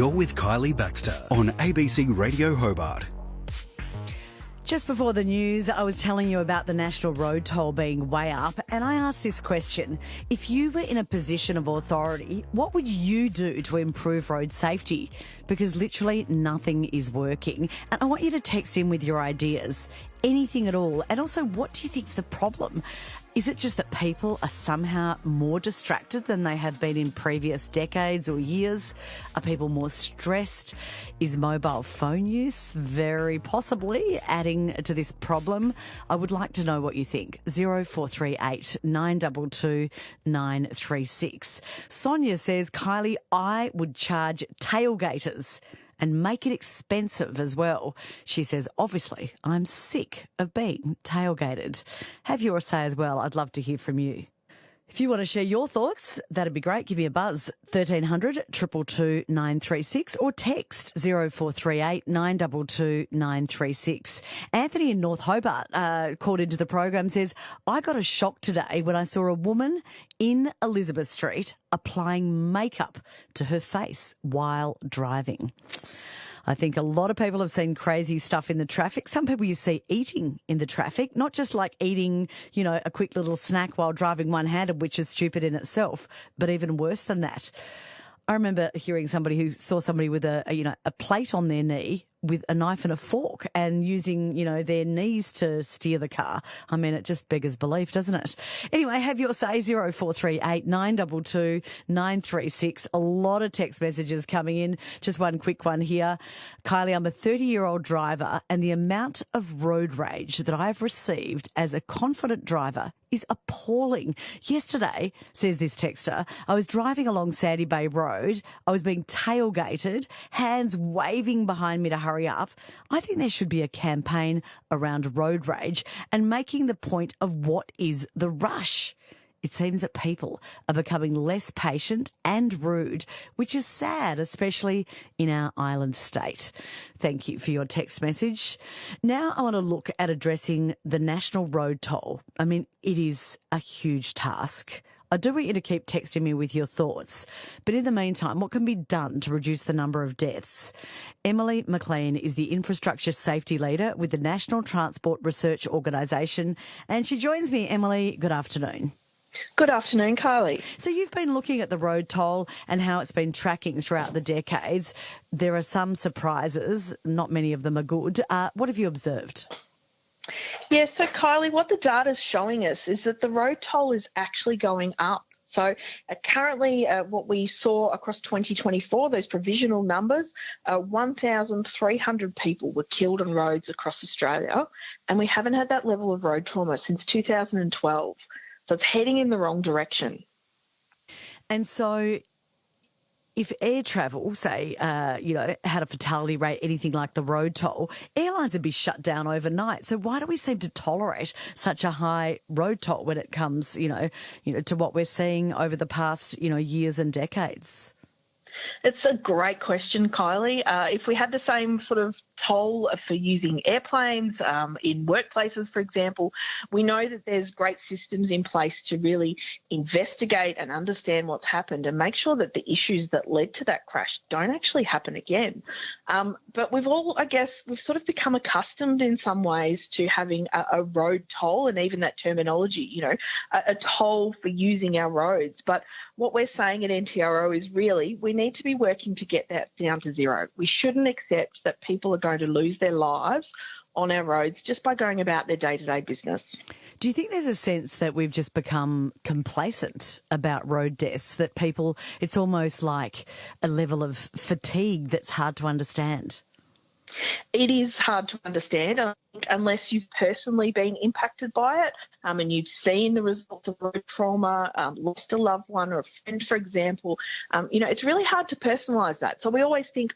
You're with Kylie Baxter on ABC Radio Hobart. Just before the news, I was telling you about the national road toll being way up, and I asked this question. If you were in a position of authority, what would you do to improve road safety? Because literally nothing is working. And I want you to text in with your ideas, anything at all. And also, what do you think's the problem? Is it just that people are somehow more distracted than they have been in previous decades or years? Are people more stressed? Is mobile phone use very possibly adding to this problem? I would like to know what you think. 0438 922 936. Sonia says, Kylie, I would charge tailgaters and make it expensive as well. She says, obviously, I'm sick of being tailgated. Have your say as well. I'd love to hear from you. If you want to share your thoughts, that'd be great. Give me a buzz, 1300 222 936 or text 0438 922 936. Anthony in North Hobart called into the program, says, I got a shock today when I saw a woman in Elizabeth Street applying makeup to her face while driving. I think a lot of people have seen crazy stuff in the traffic. Some people you see eating in the traffic, not just like eating, a quick little snack while driving one-handed, which is stupid in itself, but even worse than that. I remember hearing somebody who saw somebody with a plate on their knee with a knife and a fork and using, their knees to steer the car. I mean, it just beggars belief, doesn't it? Anyway, have your say, 0438 922 936. A lot of text messages coming in. Just one quick one here. Kylie, I'm a 30-year-old driver and the amount of road rage that I've received as a confident driver is appalling. Yesterday, says this texter, I was driving along Sandy Bay Road. I was being tailgated, hands waving behind me to hurry up. I think there should be a campaign around road rage and making the point of what is the rush. It seems that people are becoming less patient and rude, which is sad, especially in our island state. Thank you for your text message. Now I want to look at addressing the national road toll. I mean, it is a huge task. I do want you to keep texting me with your thoughts. But in the meantime, what can be done to reduce the number of deaths? McLean is the infrastructure safety leader with the National Transport Research Organisation. And she joins me. Emily, good afternoon. Good afternoon, Kylie. So you've been looking at the road toll and how it's been tracking throughout the decades. There are some surprises. Not many of them are good. What have you observed? Yeah, so Kylie, what the data is showing us is that the road toll is actually going up. So currently what we saw across 2024, those provisional numbers, 1,300 people were killed on roads across Australia, and we haven't had that level of road trauma since 2012. So it's heading in the wrong direction. And so if air travel, say, had a fatality rate, anything like the road toll, airlines would be shut down overnight. So why do we seem to tolerate such a high road toll when it comes, to what we're seeing over the past, years and decades? It's a great question, Kylie. If we had the same sort of toll for using airplanes in workplaces, for example, we know that there's great systems in place to really investigate and understand what's happened and make sure that the issues that led to that crash don't actually happen again. But we've sort of become accustomed in some ways to having a road toll and even that terminology, a toll for using our roads. But what we're saying at NTRO is really we need to be working to get that down to zero. We shouldn't accept that people are going to lose their lives on our roads just by going about their day-to-day business. Do you think there's a sense that we've just become complacent about road deaths, that people, it's almost like a level of fatigue that's hard to understand? It is hard to understand, I think, unless you've personally been impacted by it and you've seen the results of road trauma, lost a loved one or a friend, for example. It's really hard to personalise that. So we always think,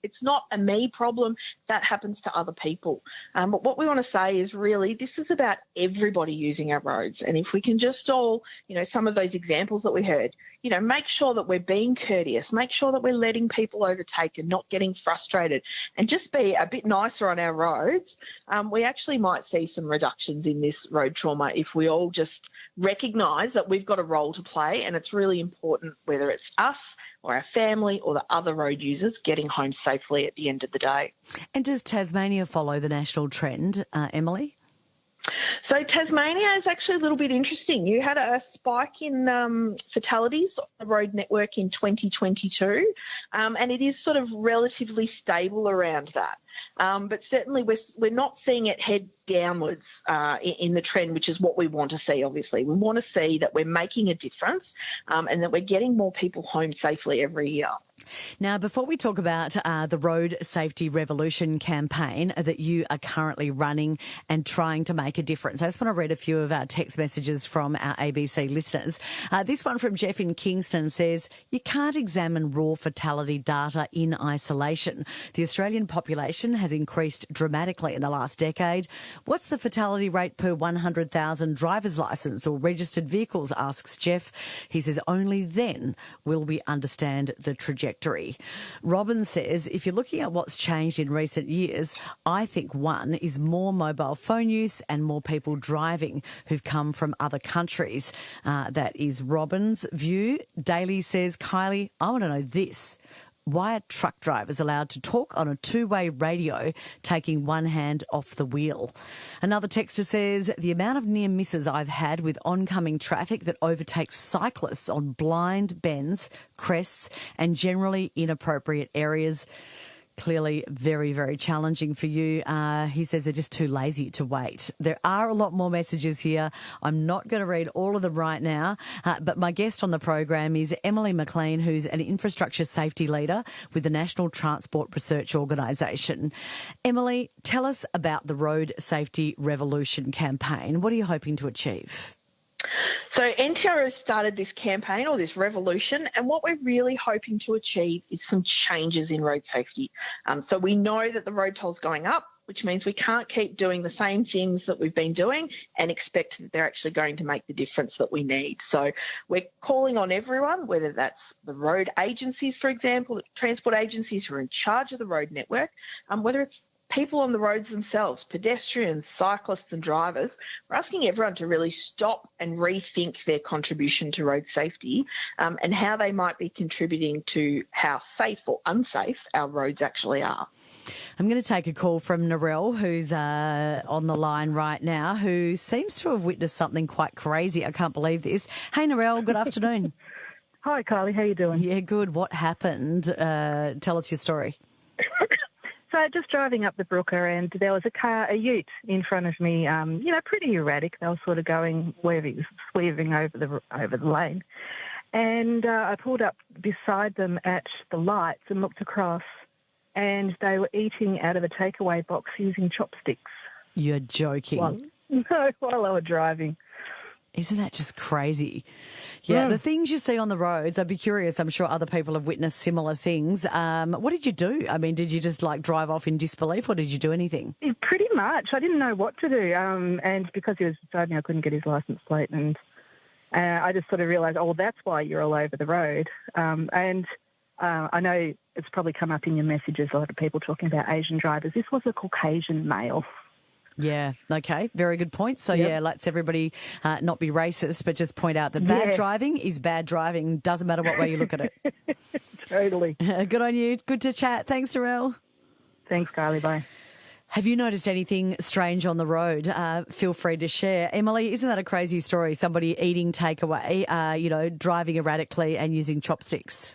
it's not a me problem, that happens to other people. But what we want to say is really this is about everybody using our roads. And if we can just all, some of those examples that we heard, make sure that we're being courteous, make sure that we're letting people overtake and not getting frustrated, and just be a bit nicer on our roads, we actually might see some reductions in this road trauma if we all just recognise that we've got a role to play, and it's really important, whether it's us or our family or the other road users, getting home safely at the end of the day. And does Tasmania follow the national trend, Emily? So Tasmania is actually a little bit interesting. You had a spike in fatalities on the road network in 2022, and it is sort of relatively stable around that. But certainly we're not seeing it head downwards in the trend, which is what we want to see, obviously. We want to see that we're making a difference and that we're getting more people home safely every year. Now, before we talk about the Road Safety Revolution campaign that you are currently running and trying to make a difference, I just want to read a few of our text messages from our ABC listeners. This one from Jeff in Kingston says, you can't examine raw fatality data in isolation. The Australian population has increased dramatically in the last decade. What's the fatality rate per 100,000 driver's licence or registered vehicles, asks Jeff. He says, only then will we understand the trajectory. Robin says, if you're looking at what's changed in recent years, I think one is more mobile phone use and more people driving who've come from other countries. That is Robin's view. Daly says, Kylie, I want to know this. Why are truck drivers allowed to talk on a two-way radio, taking one hand off the wheel? Another texter says, the amount of near misses I've had with oncoming traffic that overtakes cyclists on blind bends, crests, and generally inappropriate areas. Clearly very, very challenging for you. He says they're just too lazy to wait. There are a lot more messages here. I'm not going to read all of them right now, but my guest on the program is Emily McLean, who's an infrastructure safety leader with the National Transport Research Organisation. Emily, tell us about the Road Safety Revolution campaign. What are you hoping to achieve? So NTRO started this campaign or this revolution, and what we're really hoping to achieve is some changes in road safety. So we know that the road toll's going up, which means we can't keep doing the same things that we've been doing and expect that they're actually going to make the difference that we need. So we're calling on everyone, whether that's the road agencies, for example, the transport agencies who are in charge of the road network, whether it's people on the roads themselves, pedestrians, cyclists and drivers. We're asking everyone to really stop and rethink their contribution to road safety and how they might be contributing to how safe or unsafe our roads actually are. I'm going to take a call from Narelle, who's on the line right now, who seems to have witnessed something quite crazy. I can't believe this. Hey, Narelle, good afternoon. Hi, Kylie. How you doing? Yeah, good. What happened? Tell us your story. So just driving up the Brooker, and there was a ute in front of me, pretty erratic. They were sort of going swerving over the lane. And I pulled up beside them at the lights and looked across, and they were eating out of a takeaway box using chopsticks. You're joking. While I was driving. Isn't that just crazy? Yeah, the things you see on the roads, I'd be curious. I'm sure other people have witnessed similar things. What did you do? I mean, did you just drive off in disbelief, or did you do anything? Pretty much. I didn't know what to do. And because he was beside me, I couldn't get his license plate. And I just sort of realised, that's why you're all over the road. And I know it's probably come up in your messages, a lot of people talking about Asian drivers. This was a Caucasian male. Yeah, okay, very good point. So, let's everybody not be racist, but just point out that bad driving is bad driving. Doesn't matter what way you look at it. Totally. Good on you. Good to chat. Thanks, Narelle. Thanks, Kylie. Bye. Have you noticed anything strange on the road? Feel free to share. Emily, isn't that a crazy story? Somebody eating takeaway, driving erratically and using chopsticks.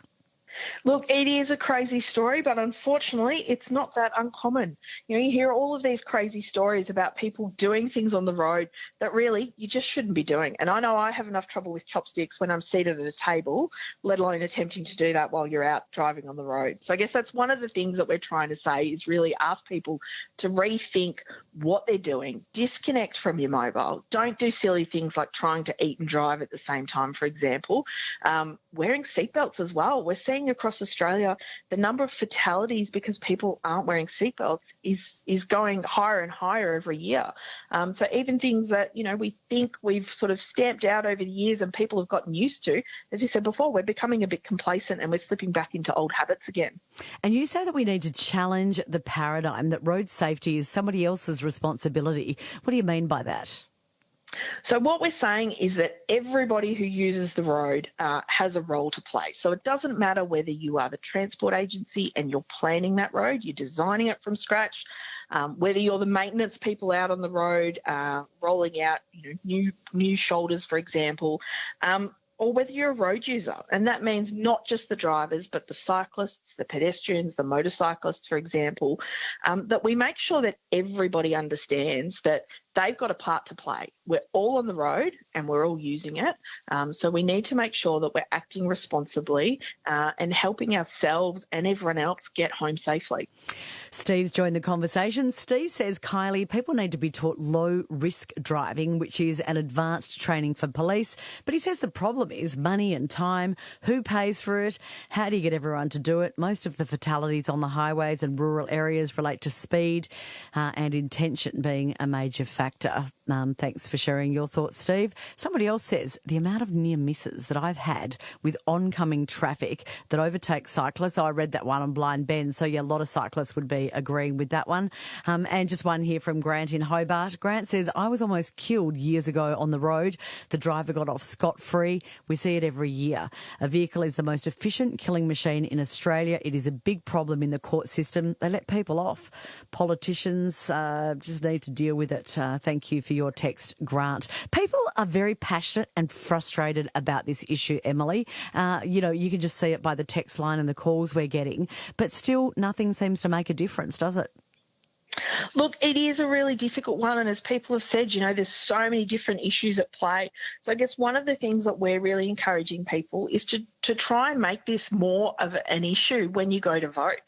Look, it is a crazy story, but unfortunately, it's not that uncommon. You hear all of these crazy stories about people doing things on the road that really you just shouldn't be doing. And I know I have enough trouble with chopsticks when I'm seated at a table, let alone attempting to do that while you're out driving on the road. So I guess that's one of the things that we're trying to say is really ask people to rethink what they're doing, disconnect from your mobile. Don't do silly things like trying to eat and drive at the same time, for example. wearing seatbelts as well. We're seeing across Australia the number of fatalities because people aren't wearing seatbelts is going higher and higher every year. So even things that, we think we've sort of stamped out over the years and people have gotten used to, as you said before, we're becoming a bit complacent and we're slipping back into old habits again. And you say that we need to challenge the paradigm that road safety is somebody else's responsibility. What do you mean by that? So what we're saying is that everybody who uses the road has a role to play. So it doesn't matter whether you are the transport agency and you're planning that road, you're designing it from scratch, whether you're the maintenance people out on the road, rolling out new shoulders, for example, or whether you're a road user. And that means not just the drivers, but the cyclists, the pedestrians, the motorcyclists, for example, that we make sure that everybody understands that they've got a part to play. We're all on the road and we're all using it. So we need to make sure that we're acting responsibly and helping ourselves and everyone else get home safely. Steve's joined the conversation. Steve says, Kylie, people need to be taught low-risk driving, which is an advanced training for police. But he says the problem is money and time. Who pays for it? How do you get everyone to do it? Most of the fatalities on the highways and rural areas relate to speed and intention being a major factor. Thanks for sharing your thoughts, Steve. Somebody else says the amount of near misses that I've had with oncoming traffic that overtakes cyclists. I read that one on Blind Ben. So, yeah, a lot of cyclists would be agreeing with that one. And just one here from Grant in Hobart. Grant says, I was almost killed years ago on the road. The driver got off scot-free. We see it every year. A vehicle is the most efficient killing machine in Australia. It is a big problem in the court system. They let people off. Politicians just need to deal with it. Thank you for your text, Grant. People are very passionate and frustrated about this issue, Emily. You can just see it by the text line and the calls we're getting, but still nothing seems to make a difference, does it? Look, it is a really difficult one. And as people have said, there's so many different issues at play. So I guess one of the things that we're really encouraging people is to try and make this more of an issue when you go to vote.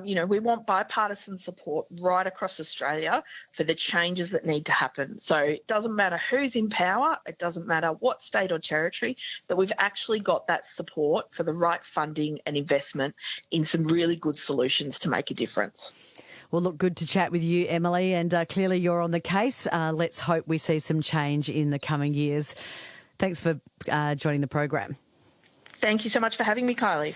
We want bipartisan support right across Australia for the changes that need to happen. So it doesn't matter who's in power. It doesn't matter what state or territory, that we've actually got that support for the right funding and investment in some really good solutions to make a difference. Well, look, good to chat with you, Emily, and clearly you're on the case. Let's hope we see some change in the coming years. Thanks for joining the program. Thank you so much for having me, Kylie.